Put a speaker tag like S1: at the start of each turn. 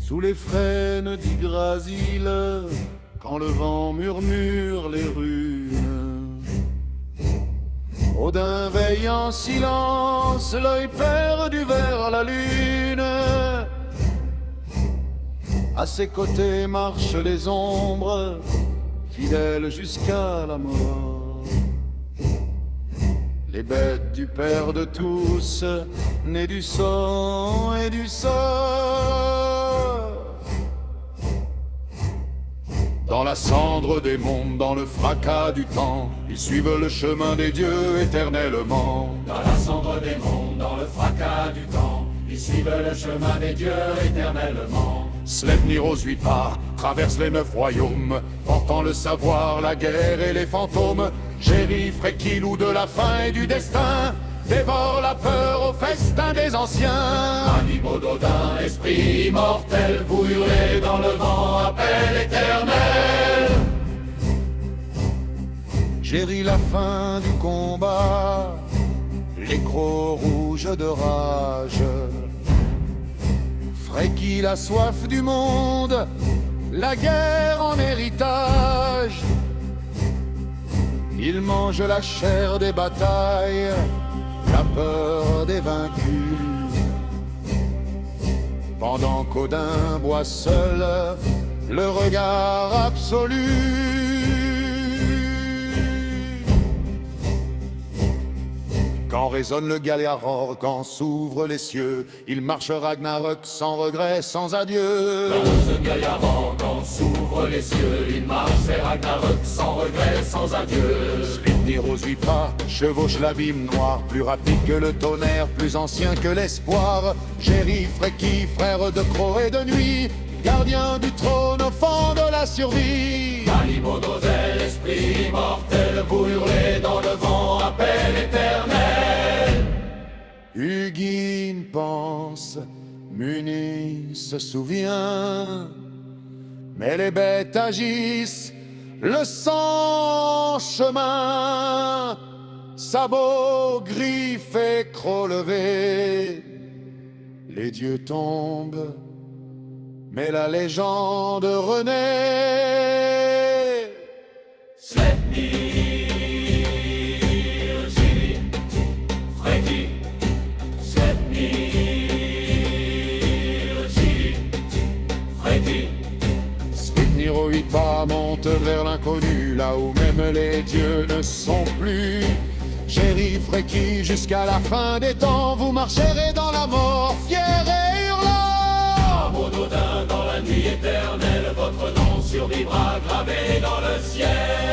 S1: Sous les frênes d'Yggdrasil, quand le vent murmure les runes, Odin veille en silence, l'œil perdu vers la lune. À ses côtés marchent les ombres, fidèles jusqu'à la mort. Les bêtes du père de tous, nées du sang et du sort. Dans la cendre des mondes, dans le fracas du temps, ils suivent le chemin des dieux éternellement.
S2: Dans la cendre des mondes, dans le fracas du temps, ils suivent le chemin des dieux éternellement.
S1: Sleipnir aux 8 pas traverse les 9 royaumes, portant le savoir, la guerre et les fantômes. Géry, Fréki, loup de la faim et du destin, dévore la peur au festin des anciens.
S2: Animaux d'Odin, esprits immortels, vous hurlez dans le vent, appel éternel.
S1: Géry, la fin du combat, les crocs rouges de rage. Fréki, la soif du monde, la guerre en héritage. Il mange la chair des batailles, la peur des vaincus. Pendant qu'Odin boit seul le regard absolu. Quand résonne le Galliaror, quand s'ouvrent les cieux, il marche Ragnarök sans regret, sans adieu.
S2: Dans ce Galliaror, quand s'ouvrent les cieux, il marche vers Ragnarök sans regret, sans adieu.
S1: Sleipnir aux 8 pas chevauche l'abîme noir, plus rapide que le tonnerre, plus ancien que l'espoir. Géry, Fréki, frère de croc et de nuit, gardien du trône au fond de la survie.
S2: Animaux d'Odin, esprit immortel, vous hurlez dans le vent, appel éternel.
S1: Hugin pense, Muni se souvient, mais les bêtes agissent, le sang en chemin, sabots, griffes et crocs levés. Les dieux tombent, mais la légende renaît.
S2: Sleipnir, Géry, Fréki.
S1: Sleipnir aux 8 pas monte vers l'inconnu, là où même les dieux ne sont plus. Géry, Fréki, jusqu'à la fin des temps, vous marcherez dans la mort, fiers et hurlant.
S2: Animaux d'Odin, dans la nuit éternelle, votre nom survivra gravé dans le ciel.